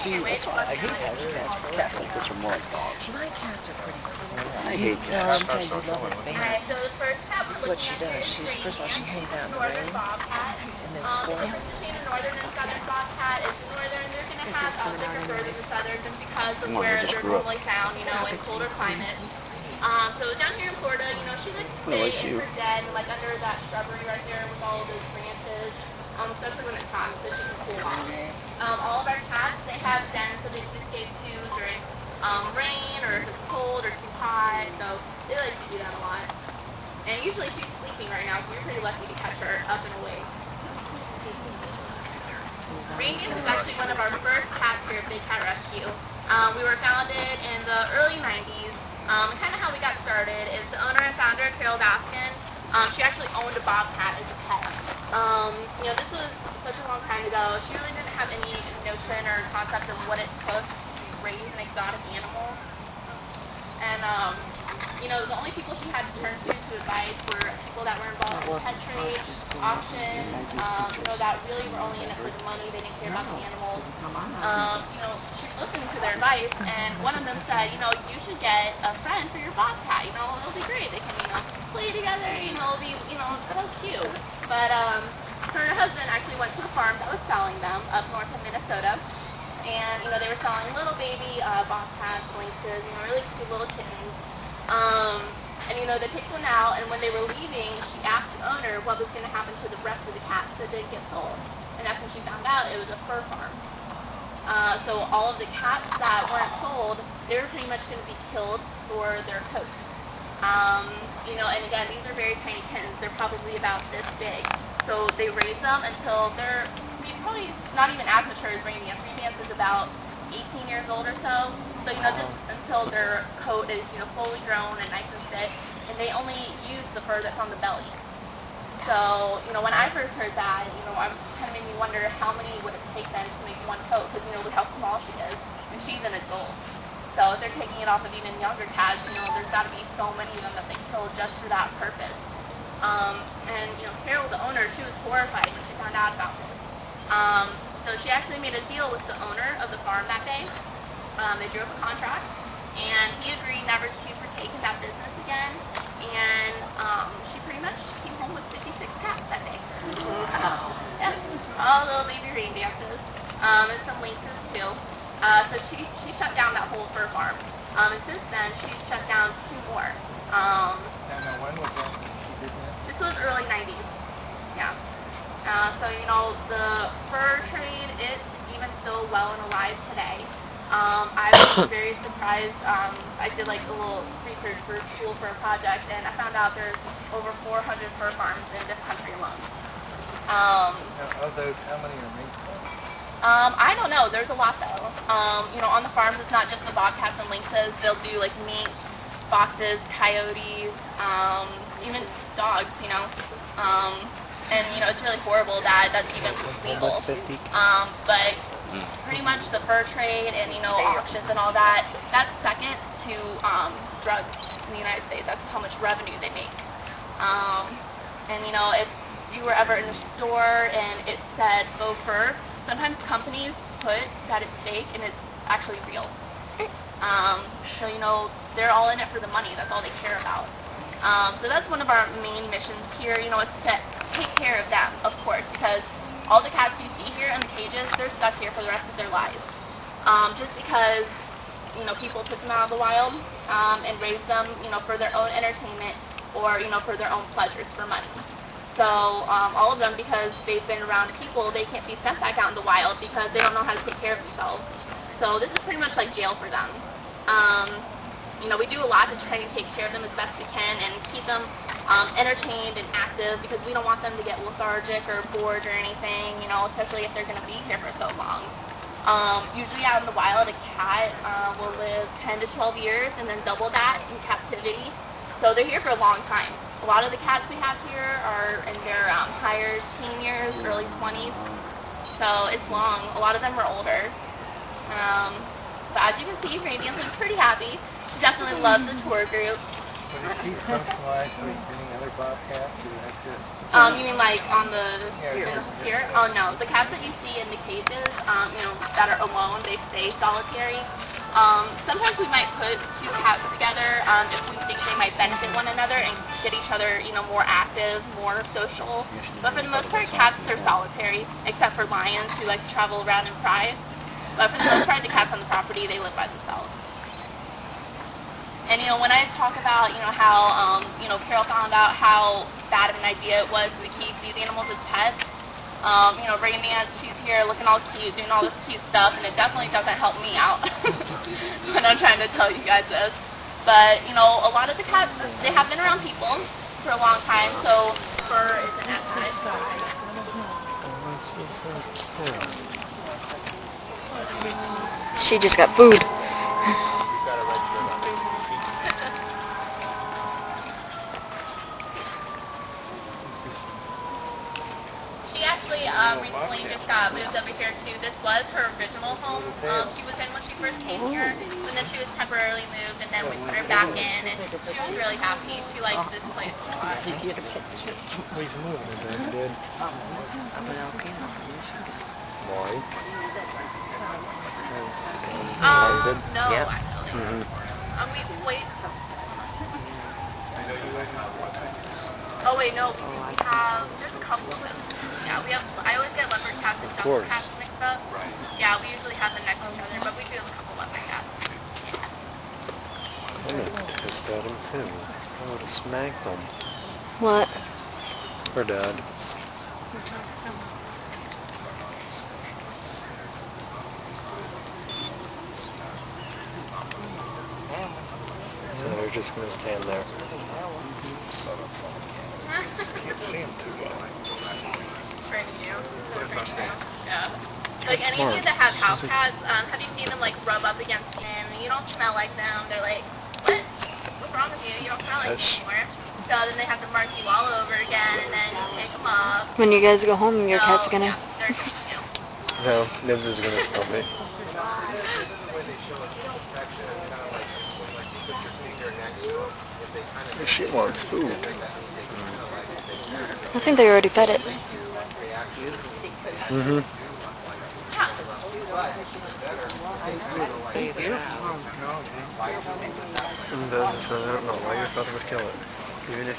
See, that's why I hate cats. Cats like this are more like dogs. My cats are pretty cool. I hate No, cats. I'm telling you, love is bad. That's what she does. First of all, she hangs out in the rain, and then squirrels. The difference between a northern and southern bobcat is the northern, they're going to have thicker fur than the southern just because of where they're normally found, in colder climates. So down here in Florida, she likes to stay in her den, like under that shrubbery right there with all of those branches, especially when it's hot, so she can cool off. All of our cats, they have dens so they can escape to during rain or if it's cold or too hot, so they like to do that a lot. And usually she's sleeping right now, so you're pretty lucky to catch her up and awake. Radiance is actually one of our first cats here at Big Cat Rescue. We were founded in the early 90s. Kind of how we got started is the owner and founder, Carol Baskin. She actually owned a bobcat as a pet. This was such a long time ago. She really didn't have any notion or concept of what it took to raise an exotic animal. And the only people she had to turn to advice were people that were involved in pet trade, auctions, that really were only in it for the money. They didn't care about the animals. She listened to their advice, and one of them said, you should get a friend for your bobcat. It'll be great. They can, play together. It'll be, so cute. But her and her husband actually went to the farm that was selling them up north in Minnesota. And, they were selling little baby bobcats, lynxes, really cute little kittens. They picked one out, and when they were leaving, she asked the owner what was going to happen to the rest of the cats that didn't get sold. And that's when she found out it was a fur farm. So all of the cats that weren't sold, they were pretty much going to be killed for their coats. And again, these are very tiny kittens. They're probably about this big. So they raise them until they're probably not even as mature as Radiance. Radiance is about 18 years old or so. So, just until their coat is, fully grown and nice and thick, and they only use the fur that's on the belly. So, when I first heard that, it kind of made me wonder how many would it take then to make one coat, because, look how small she is, and she's an adult. So if they're taking it off of even younger cats, there's got to be so many of them that they kill just for that purpose. Carol, the owner, she was horrified when she found out about this. So she actually made a deal with the owner of the farm that day. They drew up a contract, and he agreed never to partake in that business again. And she pretty much came home with 56 cats that day. Yep, all little baby reindeers, and some lynxes too. So she shut down that whole fur farm. And since then, she's shut down 2 more. When was that she did that? This was early 90s. Yeah. So the fur trade is even still well and alive today. I was very surprised. I did a little research for school for a project, and I found out there's over 400 fur farms in this country alone. Now, of those, how many are meat farms? I don't know. There's a lot though. On the farms, it's not just the bobcats and lynxes. They'll do mink, foxes, coyotes, even dogs. And it's really horrible that that's even legal. But pretty much the fur trade and auctions and all that, that's second to drugs in the United States. That's how much revenue they make. If you were ever in a store and it said faux fur, sometimes companies put that it's fake and it's actually real. So they're all in it for the money. That's all they care about. So that's one of our main missions here. Is to take care of them, of course, because all the cats you see here in the cages, they're stuck here for the rest of their lives. Just because, people took them out of the wild and raised them, for their own entertainment or, for their own pleasures, for money. So all of them, because they've been around people, they can't be sent back out in the wild because they don't know how to take care of themselves. So this is pretty much like jail for them. We do a lot to try and take care of them as best we can and keep them entertained and active because we don't want them to get lethargic or bored or anything, especially if they're going to be here for so long. Usually out in the wild, a cat will live 10 to 12 years and then double that in captivity. So they're here for a long time. A lot of the cats we have here are in their higher teen years, early 20s. So it's long. A lot of them are older. But as you can see, Radiance is pretty happy. She definitely loves the tour group. When you see socialized with any other bobcats, do you have to... You mean like on the here? Oh no, the cats that you see in the cages, that are alone, they stay solitary. Sometimes we might put two cats together if we think they might benefit one another and get each other, more active, more social. But for the most part, cats are solitary, except for lions who like to travel around in prides. But for the most part, the cats on the property, they live by themselves. And, when I talk about, how, Carol found out how bad of an idea it was to keep these animals as pets, Raymond, she's here looking all cute, doing all this cute stuff, and it definitely doesn't help me out when I'm trying to tell you guys this. But, a lot of the cats, they have been around people for a long time, so fur is an asset. She just got food. She actually recently just got moved over here too. This was her original home. She was in when she first came here, and then she was temporarily moved, and then we put her back in, and she was really happy. She liked this place a lot. He's moving, Dad. Why? No, Yep. actually. We wait. Oh wait, no, we have, there's a couple of them. Yeah, I always get leopard cats and jungle cats mixed up. Right. Yeah, we usually have them next to each other, but we do have a couple leopard cats. Yeah. I'm gonna pissed at him too. I would have smacked him. What? Her dad. So they're just gonna stand there. Can't see him too well. Training you. Yeah. Like any of you that have house cats, have you seen them like rub up against skin? You don't smell like them. They're like, what? What's wrong with you? You don't smell like me anymore. So then they have to mark you all over again, and then you take them up. When you guys go home, your cat's gonna... Yeah, they're training you. No, Nibs is gonna stop me. She wants food. I think they already fed it. Mm-hmm. I don't know why your father would kill it. Even if